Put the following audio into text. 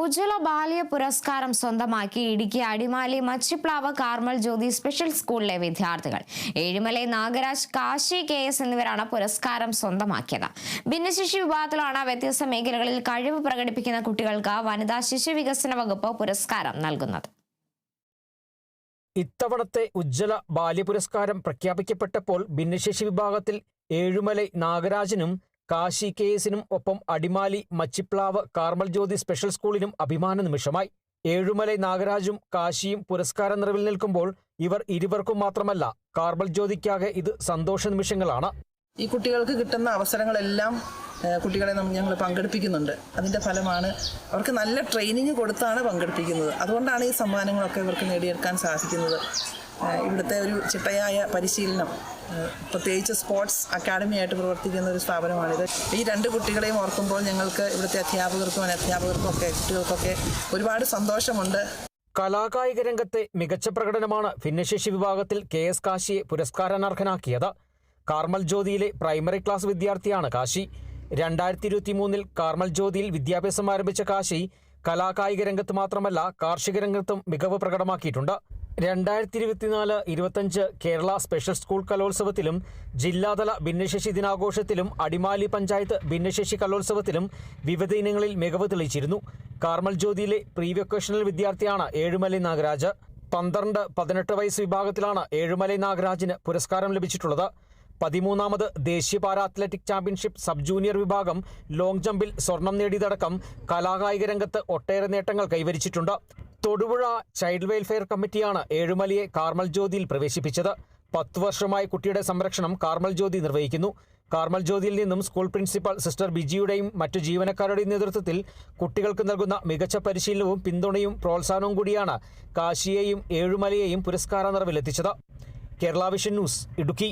ഉജ്ജ്വല ബാല്യ പുരസ്കാരം സ്വന്തമാക്കി ഇടുക്കി അടിമാലി മച്ചിപ്ലാവ് കാർമൽ ജ്യോതി സ്പെഷ്യൽ സ്കൂളിലെ വിദ്യാർത്ഥികൾ. ഏഴുമലൈ നാഗരാജ്, കാശി KS എന്നിവരാണ് പുരസ്കാരം സ്വന്തമാക്കിയത്. ഭിന്നശേഷി വിഭാഗത്തിലാണ് വ്യത്യസ്ത മേഖലകളിൽ കഴിവ് പ്രകടിപ്പിക്കുന്ന കുട്ടികൾക്ക് വനിതാ ശിശു വികസന വകുപ്പ് പുരസ്കാരം നൽകുന്നത്. ഇത്തവണത്തെ ഉജ്ജ്വല ബാല്യ പുരസ്കാരം പ്രഖ്യാപിക്കപ്പെട്ടപ്പോൾ ഭിന്നശേഷി വിഭാഗത്തിൽ ഏഴുമലൈ നാഗരാജിനും കാശി KSനും ഒപ്പം അടിമാലി മച്ചിപ്ലാവ് കാർമൽ ജ്യോതി സ്പെഷ്യൽ സ്കൂളിനും അഭിമാന നിമിഷമായി. ഏഴുമലൈ നാഗരാജും കാശിയും പുരസ്കാര നിറവിൽ നിൽക്കുമ്പോൾ ഇവർ ഇരുവർക്കും മാത്രമല്ല, കാർമൽ ജ്യോതിക്കാകെ ഇത് സന്തോഷ നിമിഷങ്ങളാണ്. ഈ കുട്ടികൾക്ക് കിട്ടുന്ന അവസരങ്ങളെല്ലാം കുട്ടികളെ ഞങ്ങൾ പങ്കെടുപ്പിക്കുന്നുണ്ട്. അതിൻ്റെ ഫലമാണ് അവർക്ക് നല്ല ട്രെയിനിങ് കൊടുത്താണ് പങ്കെടുപ്പിക്കുന്നത്. അതുകൊണ്ടാണ് ഈ സമ്മാനങ്ങളൊക്കെ ഇവർക്ക് നേടിയെടുക്കാൻ സാധിക്കുന്നത്. ഇവിടുത്തെ ഒരു ചിട്ടയായ പരിശീലനം, പ്രത്യേകിച്ച് സ്പോർട്സ് അക്കാഡമിയായിട്ട് പ്രവർത്തിക്കുന്ന ഒരു സ്ഥാപനമാണിത്. ഈ രണ്ട് കുട്ടികളെയും ഓർക്കുമ്പോൾ ഞങ്ങൾക്ക് ഇവിടുത്തെ അധ്യാപകർക്കും അനധ്യാപകർക്കും കുട്ടികൾക്കൊക്കെ ഒരുപാട് സന്തോഷമുണ്ട്. കലാകായിക രംഗത്തെ മികച്ച പ്രകടനമാണ് ഭിന്നശേഷി വിഭാഗത്തിൽ KS കാശിയെ പുരസ്കാരാനർഹനാക്കിയത്. കാർമൽ ജ്യോതിയിലെ പ്രൈമറി ക്ലാസ് വിദ്യാർത്ഥിയാണ് കാശി. 2023 കാർമൽ ജ്യോതിയിൽ വിദ്യാഭ്യാസം ആരംഭിച്ച കാശി കലാകായിക രംഗത്ത് മാത്രമല്ല, കാർഷിക രംഗത്തും മികവ് പ്രകടമാക്കിയിട്ടുണ്ട്. 2024-25 കേരള സ്പെഷ്യൽ സ്കൂൾ കലോത്സവത്തിലും ജില്ലാതല ഭിന്നശേഷി ദിനാഘോഷത്തിലും അടിമാലി പഞ്ചായത്ത് ഭിന്നശേഷി കലോത്സവത്തിലും വിവിധ ഇനങ്ങളിൽ മികവ് തെളിയിച്ചിരുന്നു. കാർമൽ ജ്യോതിയിലെ പ്രീ വൊക്കേഷണൽ വിദ്യാർത്ഥിയാണ് ഏഴുമലൈ നാഗരാജ്. 12-18 വയസ്സ് വിഭാഗത്തിലാണ് ഏഴുമലൈ നാഗരാജിന് പുരസ്കാരം ലഭിച്ചിട്ടുള്ളത്. 13ാമത് ദേശീയ para athletic championship sub junior വിഭാഗം ലോങ് ജമ്പിൽ സ്വർണം നേടിയതടക്കം കലാകായിക രംഗത്ത് ഒട്ടേറെ നേട്ടങ്ങൾ കൈവരിച്ചിട്ടുണ്ട്. തൊടുപുഴ ചൈൽഡ് വെൽഫെയർ കമ്മിറ്റിയാണ് ഏഴുമലയെ കാർമൽ ജ്യോതിയിൽ പ്രവേശിപ്പിച്ചത്. 10 വർഷമായി കുട്ടിയുടെ സംരക്ഷണം കാർമൽ ജ്യോതി നിർവഹിക്കുന്നു. കാർമൽ ജ്യോതിയിൽ നിന്നും സ്കൂൾ പ്രിൻസിപ്പൽ സിസ്റ്റർ ബിജിയുടെയും മറ്റു ജീവനക്കാരുടെയും നേതൃത്വത്തിൽ കുട്ടികൾക്ക് നൽകുന്ന മികച്ച പരിശീലനവും പിന്തുണയും പ്രോത്സാഹനവും കൂടിയാണ് കാശിയെയും ഏഴുമലയെയും പുരസ്കാര നിറവിലെത്തിച്ചത്. Kerala vision news, Idukki.